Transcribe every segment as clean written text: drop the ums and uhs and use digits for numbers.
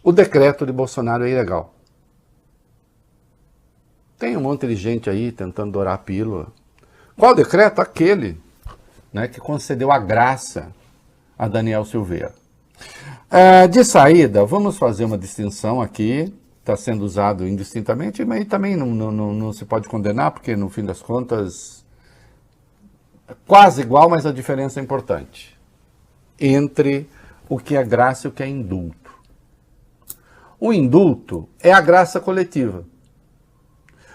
o decreto de Bolsonaro é ilegal. Tem um monte de gente aí tentando dourar a pílula. Qual decreto? Aquele, né, que concedeu a graça a Daniel Silveira. De saída, vamos fazer uma distinção aqui. Está sendo usado indistintamente, mas também não se pode condenar, porque no fim das contas é quase igual, mas a diferença é importante entre o que é graça e o que é indulto. O indulto é a graça coletiva.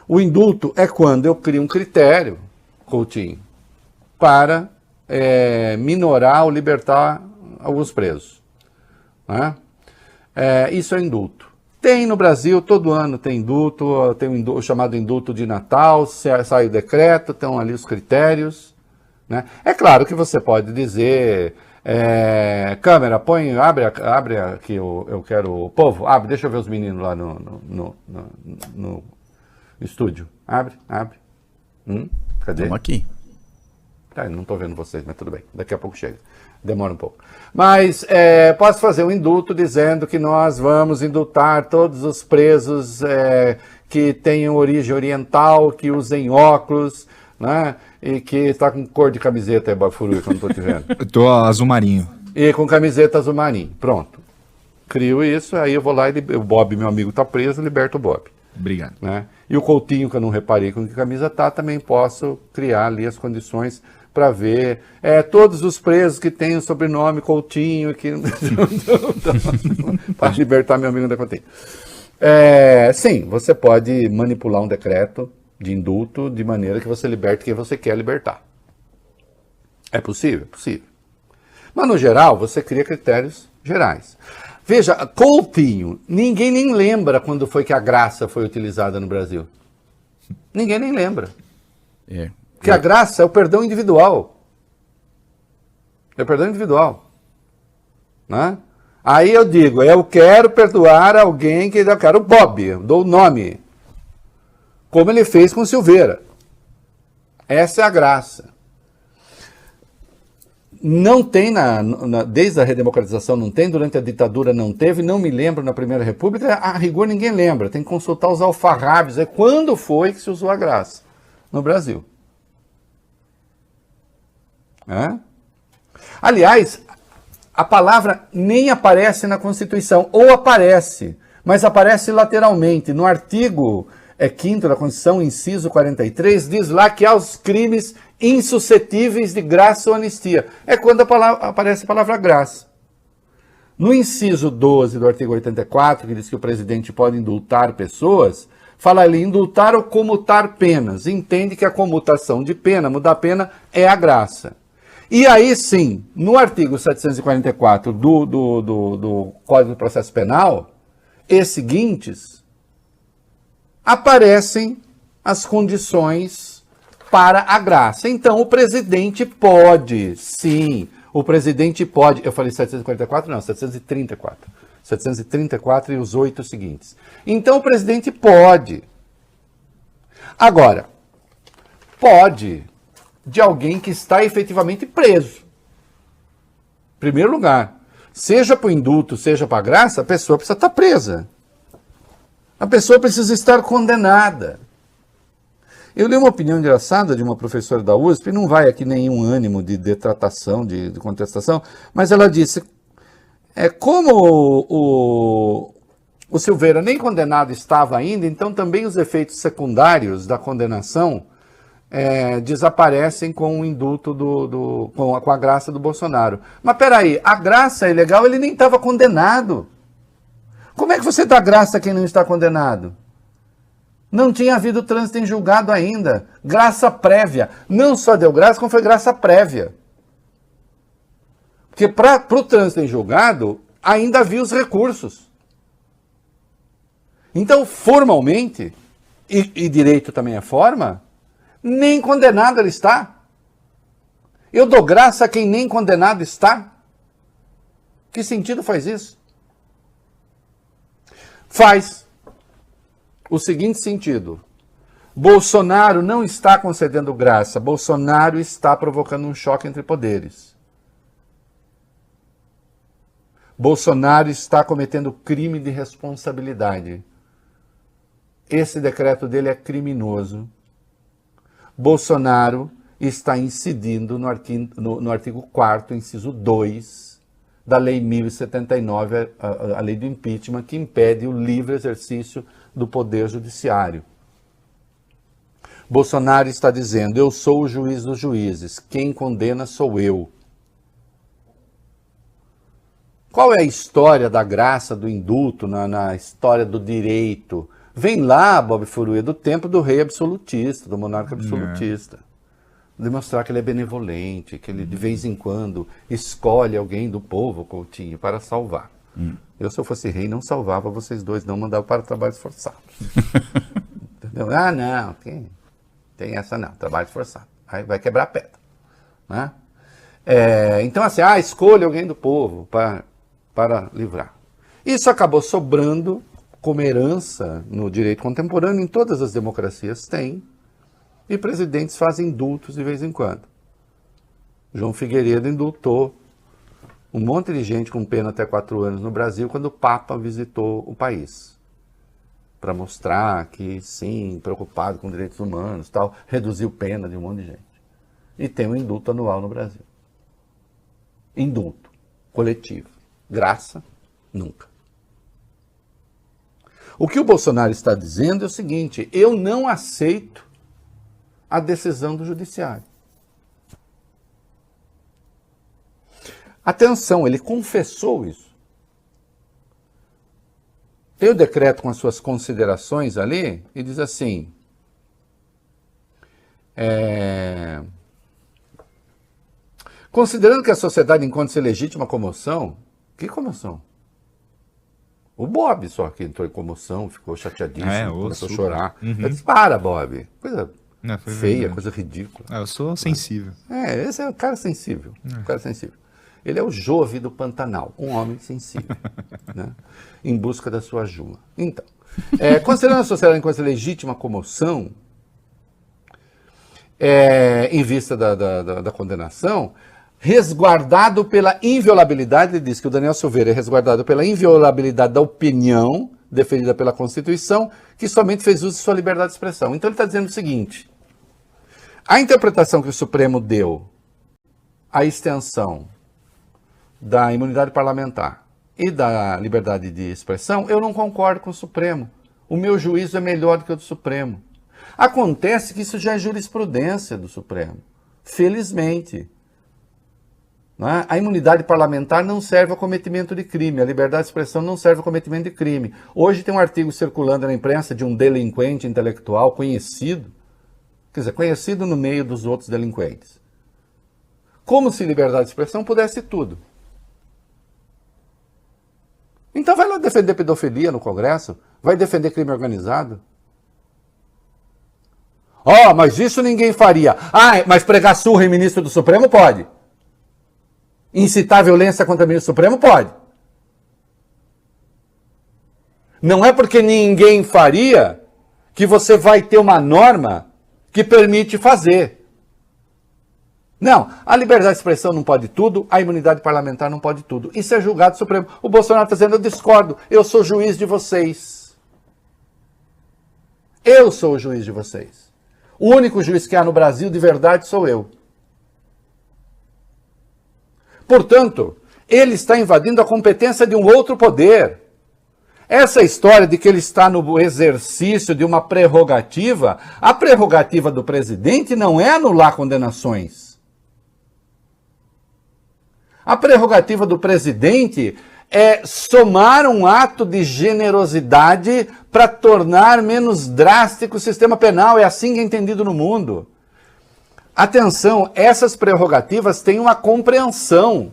O indulto é quando eu crio um critério, Coutinho, para minorar ou libertar alguns presos. Né? Isso é indulto. Tem no Brasil, todo ano tem indulto, tem o chamado indulto de Natal, sai o decreto, estão ali os critérios. Né? É claro que você pode dizer, câmera, abre aqui, eu quero o povo, abre, deixa eu ver os meninos lá no estúdio. Abre. Cadê? Estamos aqui. Não estou vendo vocês, mas tudo bem, daqui a pouco chega. Demora um pouco. Mas posso fazer um indulto dizendo que nós vamos indultar todos os presos que tenham origem oriental, que usem óculos, né? E que está com cor de camiseta, Bafuru, que eu não estou te vendo. Eu tô azul marinho. E com camiseta azul marinho. Pronto. Crio isso, aí eu vou lá e o Bob, meu amigo, está preso, liberto o Bob. Obrigado. Né? E o Coutinho, que eu não reparei com que camisa tá, também posso criar ali as condições para ver todos os presos que têm o sobrenome Coutinho, que para libertar meu amigo da Coutinho. Sim, você pode manipular um decreto de indulto de maneira que você liberte quem você quer libertar. É possível? É possível. Mas, no geral, você cria critérios gerais. Veja, Coutinho, ninguém nem lembra quando foi que a graça foi utilizada no Brasil. Ninguém nem lembra. Porque a graça é o perdão individual. É o perdão individual. Né? Aí eu digo, eu quero perdoar alguém que eu quero o Bob, eu dou o nome. Como ele fez com Silveira. Essa é a graça. Não tem, desde a redemocratização não tem, durante a ditadura não teve, não me lembro na Primeira República, a rigor ninguém lembra, tem que consultar os alfarrábios, quando foi que se usou a graça no Brasil. Aliás, a palavra nem aparece na Constituição, ou aparece, mas aparece lateralmente. No artigo 5º da Constituição, inciso 43, diz lá que há os crimes insuscetíveis de graça ou anistia. É quando aparece a palavra graça. No inciso 12 do artigo 84, que diz que o presidente pode indultar pessoas, fala ali, indultar ou comutar penas. Entende que a comutação de pena, mudar a pena, é a graça. E aí sim, no artigo 744 do Código de Processo Penal, e seguintes, aparecem as condições para a graça. Então, o presidente pode, sim, o presidente pode, eu falei 744? Não, 734. 734 e os 8 seguintes. Então, o presidente pode. Agora, pode de alguém que está efetivamente preso. Em primeiro lugar, seja para o indulto, seja para a graça, a pessoa precisa estar presa. A pessoa precisa estar condenada. Eu li uma opinião engraçada de uma professora da USP, não vai aqui nenhum ânimo de detratação, de contestação, mas ela disse, como o Silveira nem condenado estava ainda, então também os efeitos secundários da condenação desaparecem com o indulto, com a graça do Bolsonaro. Mas peraí, a graça é legal, ele nem estava condenado. Como é que você dá graça a quem não está condenado? Não tinha havido trânsito em julgado ainda. Graça prévia. Não só deu graça, como foi graça prévia. Porque para o trânsito em julgado, ainda havia os recursos. Então, formalmente, e direito também é forma, nem condenado ele está. Eu dou graça a quem nem condenado está. Que sentido faz isso? Faz o seguinte sentido. Bolsonaro não está concedendo graça. Bolsonaro está provocando um choque entre poderes. Bolsonaro está cometendo crime de responsabilidade. Esse decreto dele é criminoso. Bolsonaro está incidindo no artigo 4º, inciso 2, da Lei 1079, a lei do impeachment, que impede o livre exercício do poder judiciário. Bolsonaro está dizendo: eu sou o juiz dos juízes, quem condena sou eu. Qual é a história da graça, do indulto, na história do direito? Vem lá, Bob Furuia, do tempo do rei absolutista, do monarca absolutista. Demonstrar que ele é benevolente, que ele de vez em quando escolhe alguém do povo, Coutinho, para salvar. Eu, se eu fosse rei, não salvava vocês dois, não mandava para trabalhos forçados. Entendeu? Ah, não, tem essa não, trabalho forçado. Aí vai quebrar a pedra. Né? Então, assim, escolha alguém do povo para livrar. Isso acabou sobrando como herança no direito contemporâneo, em todas as democracias tem, e presidentes fazem indultos de vez em quando. João Figueiredo indultou um monte de gente com pena até 4 anos no Brasil quando o Papa visitou o país, para mostrar que, sim, preocupado com direitos humanos, tal, reduziu pena de um monte de gente. E tem um indulto anual no Brasil. Indulto coletivo. Graça, nunca. O que o Bolsonaro está dizendo é o seguinte: eu não aceito a decisão do judiciário. Atenção, ele confessou isso. Tem o decreto com as suas considerações ali e diz assim: considerando que a sociedade encontra-se legítima comoção. Que comoção? O Bob só que entrou em comoção, ficou chateadíssimo, começou a chorar. Eu disse: para, Bob. Coisa feia, verdade. Coisa ridícula. Eu sou sensível. Esse é o cara sensível. O cara sensível. Ele é o Jove do Pantanal, um homem sensível, né? Em busca da sua Juma. Então, considerando a sociedade enquanto legítima comoção, em vista da condenação, resguardado pela inviolabilidade, ele diz que o Daniel Silveira é resguardado pela inviolabilidade da opinião defendida pela Constituição, que somente fez uso de sua liberdade de expressão. Então ele está dizendo o seguinte: a interpretação que o Supremo deu à extensão da imunidade parlamentar e da liberdade de expressão, eu não concordo com o Supremo. O meu juízo é melhor do que o do Supremo. Acontece que isso já é jurisprudência do Supremo. Felizmente. Não é? A imunidade parlamentar não serve ao cometimento de crime. A liberdade de expressão não serve ao cometimento de crime. Hoje tem um artigo circulando na imprensa de um delinquente intelectual conhecido, quer dizer, conhecido no meio dos outros delinquentes. Como se liberdade de expressão pudesse tudo. Então vai lá defender pedofilia no Congresso? Vai defender crime organizado? Mas isso ninguém faria. Mas pregar surra em ministro do Supremo pode. Incitar violência contra o ministro do Supremo pode. Não é porque ninguém faria que você vai ter uma norma que permite fazer. Não, a liberdade de expressão não pode tudo, a imunidade parlamentar não pode tudo. Isso é julgado Supremo. O Bolsonaro está dizendo: eu discordo, eu sou juiz de vocês. Eu sou o juiz de vocês. O único juiz que há no Brasil de verdade sou eu. Portanto, ele está invadindo a competência de um outro poder. Essa história de que ele está no exercício de uma prerrogativa, a prerrogativa do presidente não é anular condenações. A prerrogativa do presidente é somar um ato de generosidade para tornar menos drástico o sistema penal. É assim que é entendido no mundo. Atenção, essas prerrogativas têm uma compreensão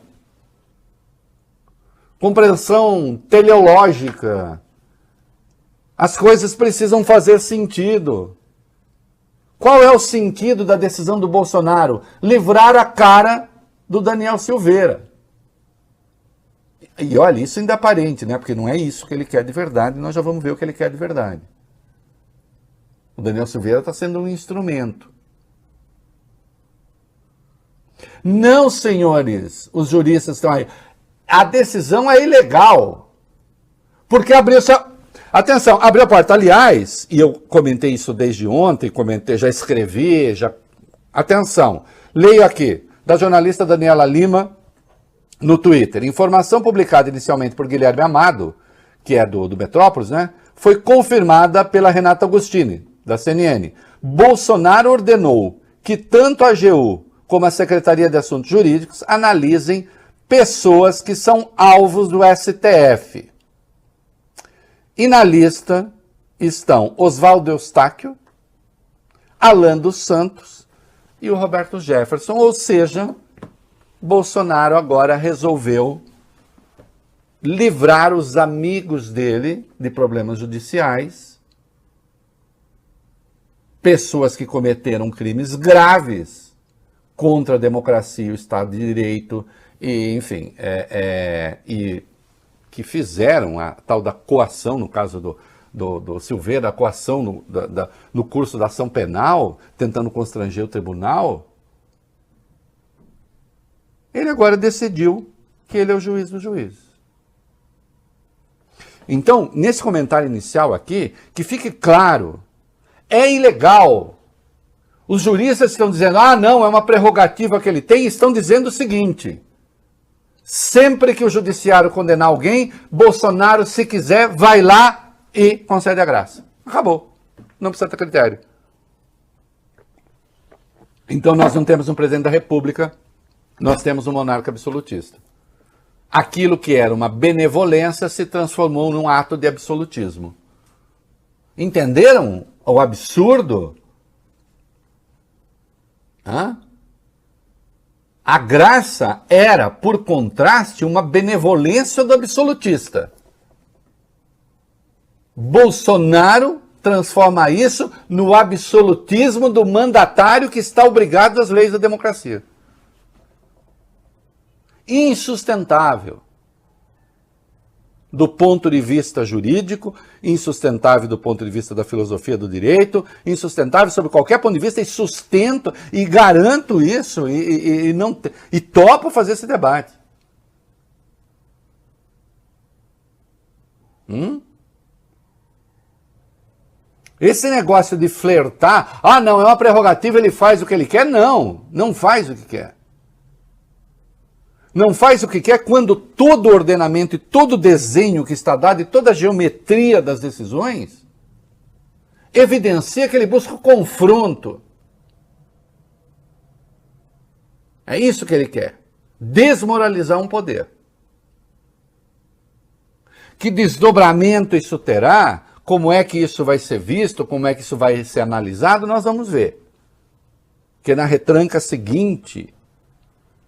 teleológica. As coisas precisam fazer sentido. Qual é o sentido da decisão do Bolsonaro? Livrar a cara do Daniel Silveira. E olha, isso ainda é aparente, né? Porque não é isso que ele quer de verdade, nós já vamos ver o que ele quer de verdade. O Daniel Silveira está sendo um instrumento. Não, senhores, os juristas estão aí. a decisão é ilegal. Porque abriu só... Atenção, abriu a porta. Aliás, e eu comentei isso desde ontem, já escrevi, já... Atenção, leio aqui, da jornalista Daniela Lima, no Twitter. Informação publicada inicialmente por Guilherme Amado, que é do Metrópolis, né? Foi confirmada pela Renata Agostini, da CNN. Bolsonaro ordenou que tanto a AGU como a Secretaria de Assuntos Jurídicos analisem pessoas que são alvos do STF. E na lista estão Oswaldo Eustáquio, Alan dos Santos e o Roberto Jefferson. Ou seja, Bolsonaro agora resolveu livrar os amigos dele de problemas judiciais, pessoas que cometeram crimes graves contra a democracia e o Estado de Direito, e, enfim, e que fizeram a tal da coação, no caso do Silveira, a coação no curso da ação penal, tentando constranger o tribunal. Ele agora decidiu que ele é o juiz dos juízes. Então, nesse comentário inicial aqui, que fique claro, é ilegal. Os juristas estão dizendo, não, é uma prerrogativa que ele tem, e estão dizendo o seguinte: sempre que o judiciário condenar alguém, Bolsonaro, se quiser, vai lá e concede a graça. Acabou. Não precisa ter critério. Então nós não temos um presidente da República, nós temos um monarca absolutista. Aquilo que era uma benevolência se transformou num ato de absolutismo. Entenderam o absurdo? A graça era, por contraste, uma benevolência do absolutista. Bolsonaro transforma isso no absolutismo do mandatário que está obrigado às leis da democracia. Insustentável. Do ponto de vista jurídico, insustentável do ponto de vista da filosofia do direito, insustentável sob qualquer ponto de vista, e sustento e garanto isso e topo fazer esse debate. Esse negócio de flertar, não, é uma prerrogativa, ele faz o que ele quer. Não faz o que quer. Não faz o que quer quando todo o ordenamento e todo o desenho que está dado e toda a geometria das decisões evidencia que ele busca o confronto. É isso que ele quer. Desmoralizar um poder. Que desdobramento isso terá, como é que isso vai ser visto, como é que isso vai ser analisado, nós vamos ver. Porque na retranca seguinte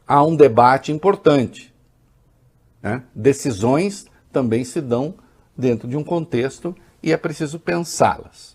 há um debate importante. Decisões também se dão dentro de um contexto e é preciso pensá-las.